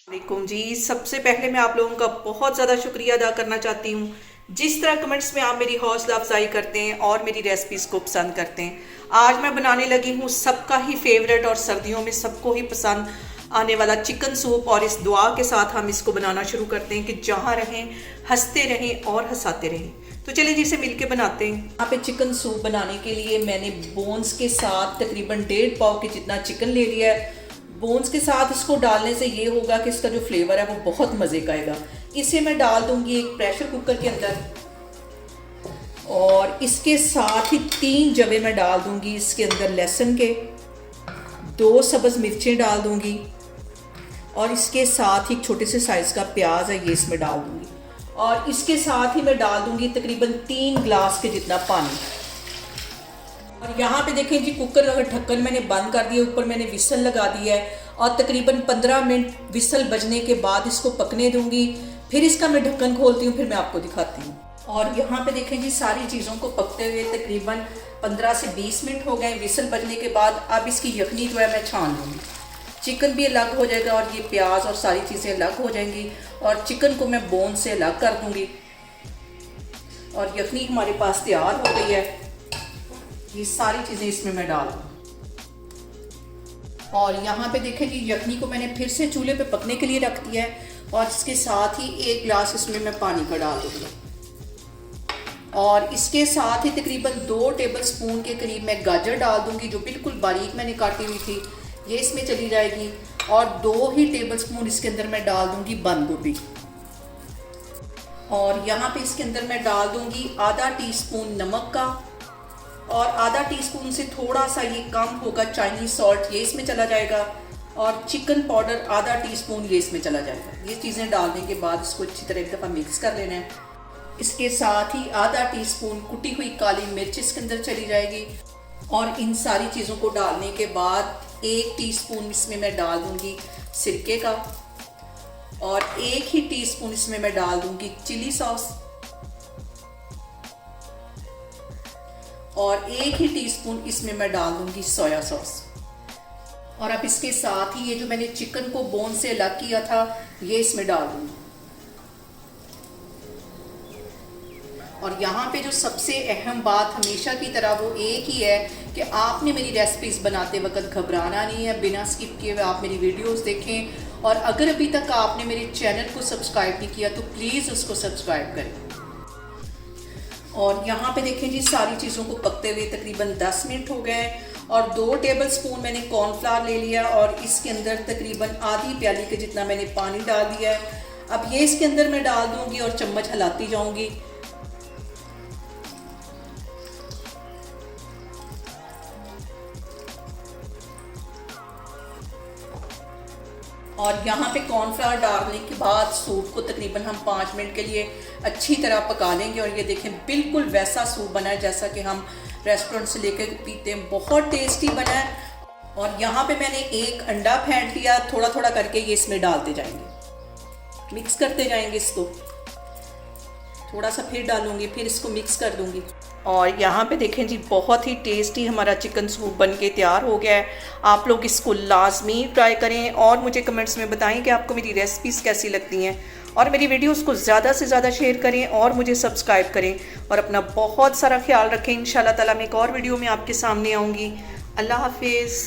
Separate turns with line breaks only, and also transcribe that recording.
वालेकुम जी। सबसे पहले मैं आप लोगों का बहुत ज़्यादा शुक्रिया अदा करना चाहती हूँ जिस तरह कमेंट्स में आप मेरी हौसला अफजाई करते हैं और मेरी रेसिपीज़ को पसंद करते हैं। आज मैं बनाने लगी हूँ सबका ही फेवरेट और सर्दियों में सबको ही पसंद आने वाला चिकन सूप, और इस दुआ के साथ हम इसको बनाना शुरू करते हैं कि जहाँ रहें हंसते रहें और हंसाते रहें। तो चलिए जिसे मिलके बनाते हैं। यहाँ पे चिकन सूप बनाने के लिए मैंने बोन्स के साथ तकरीबन 1.5 पाव के जितना चिकन ले लिया है। बोन्स के साथ इसको डालने से ये होगा कि इसका जो फ्लेवर है वो बहुत मज़े का आएगा। इसे मैं डाल दूंगी एक प्रेशर कुकर के अंदर, और इसके साथ ही 3 जवे मैं डाल दूंगी इसके अंदर लहसुन के, 2 सब्ज़ मिर्चें डाल दूंगी, और इसके साथ ही छोटे से साइज़ का प्याज है ये इसमें डाल दूंगी, और इसके साथ ही मैं डाल दूंगी तकरीबन 3 गिलास के जितना पानी। और यहाँ पे देखें जी, कुकर का ढक्कन मैंने बंद कर दिया, ऊपर मैंने विसल लगा दिया है, और तकरीबन 15 मिनट विसल बजने के बाद इसको पकने दूंगी। फिर इसका मैं ढक्कन खोलती हूँ, फिर मैं आपको दिखाती हूँ। और यहाँ पे देखें जी, सारी चीज़ों को पकते हुए तकरीबन 15 से 20 मिनट हो गए विसल बजने के बाद। अब इसकी यखनी जो है मैं छान लूँगी, चिकन भी अलग हो जाएगा और ये प्याज और सारी चीज़ें अलग हो जाएंगी, और चिकन को मैं बोन से अलग कर दूँगी। और यखनी हमारे पास तैयार हो गई है। ये सारी चीज़ें इसमें मैं डाल दूँ, और यहाँ पे देखें कि यखनी को मैंने फिर से चूल्हे पे पकने के लिए रख दिया है, और इसके साथ ही 1 गिलास इसमें मैं पानी का डाल दूँगी, और इसके साथ ही तकरीबन 2 टेबलस्पून के करीब मैं गाजर डाल दूँगी जो बिल्कुल बारीक मैंने काटी हुई थी, ये इसमें चली जाएगी। और 2 ही टेबलस्पून इसके अंदर मैं डाल दूँगी बंद गोभी, और यहाँ पे इसके अंदर मैं डाल दूँगी आधा टीस्पून नमक का, और आधा टीस्पून से थोड़ा सा ये कम होगा चाइनीज सॉल्ट, ये इसमें चला जाएगा, और चिकन पाउडर आधा टीस्पून ये इसमें चला जाएगा। ये चीज़ें डालने के बाद इसको अच्छी तरह एक दफ़ा मिक्स कर लेना है। इसके साथ ही आधा टीस्पून कुटी हुई काली मिर्च इसके अंदर चली जाएगी, और इन सारी चीज़ों को डालने के बाद 1 टीस्पून इसमें मैं डाल दूँगी सिरके का, और 1 ही टीस्पून इसमें मैं डाल दूँगी चिली सॉस, और 1 ही टीस्पून इसमें मैं डाल दूंगी सोया सॉस। और अब इसके साथ ही ये जो मैंने चिकन को बोन से अलग किया था ये इसमें डाल दूंगी। और यहाँ पे जो सबसे अहम बात हमेशा की तरह वो एक ही है कि आपने मेरी रेसिपीज़ बनाते वक्त घबराना नहीं है, बिना स्किप किए हुए आप मेरी वीडियोस देखें, और अगर अभी तक आपने मेरे चैनल को सब्सक्राइब नहीं किया तो प्लीज़ उसको सब्सक्राइब करें। और यहाँ पे देखें जी, सारी चीज़ों को पकते हुए तकरीबन 10 मिनट हो गए, और 2 टेबलस्पून मैंने कॉर्नफ्लावर ले लिया, और इसके अंदर तकरीबन आधी प्याली के जितना मैंने पानी डाल दिया है। अब ये इसके अंदर मैं डाल दूंगी और चम्मच हिलाती जाऊंगी। और यहाँ पे कॉर्नफ्लावर डालने के बाद सूप को तकरीबन हम 5 मिनट के लिए अच्छी तरह पका लेंगे, और ये देखें बिल्कुल वैसा सूप बना है जैसा कि हम रेस्टोरेंट से लेकर पीते हैं, बहुत टेस्टी बना है। और यहाँ पे मैंने 1 अंडा फेंट लिया, थोड़ा थोड़ा करके ये इसमें डालते जाएंगे, मिक्स करते जाएंगे इसको, थोड़ा सा फिर डालूंगी, फिर इसको मिक्स कर दूंगी। और यहाँ पे देखें जी, बहुत ही टेस्टी हमारा चिकन सूप बन के तैयार हो गया है। आप लोग इसको लाजमी ट्राई करें, और मुझे कमेंट्स में बताएं कि आपको मेरी रेसिपीज़ कैसी लगती हैं, और मेरी वीडियोस को ज़्यादा से ज़्यादा शेयर करें और मुझे सब्सक्राइब करें, और अपना बहुत सारा ख्याल रखें। इंशाल्लाह ताला मैं एक और वीडियो में आपके सामने आऊँगी। अल्लाह हाफिज़।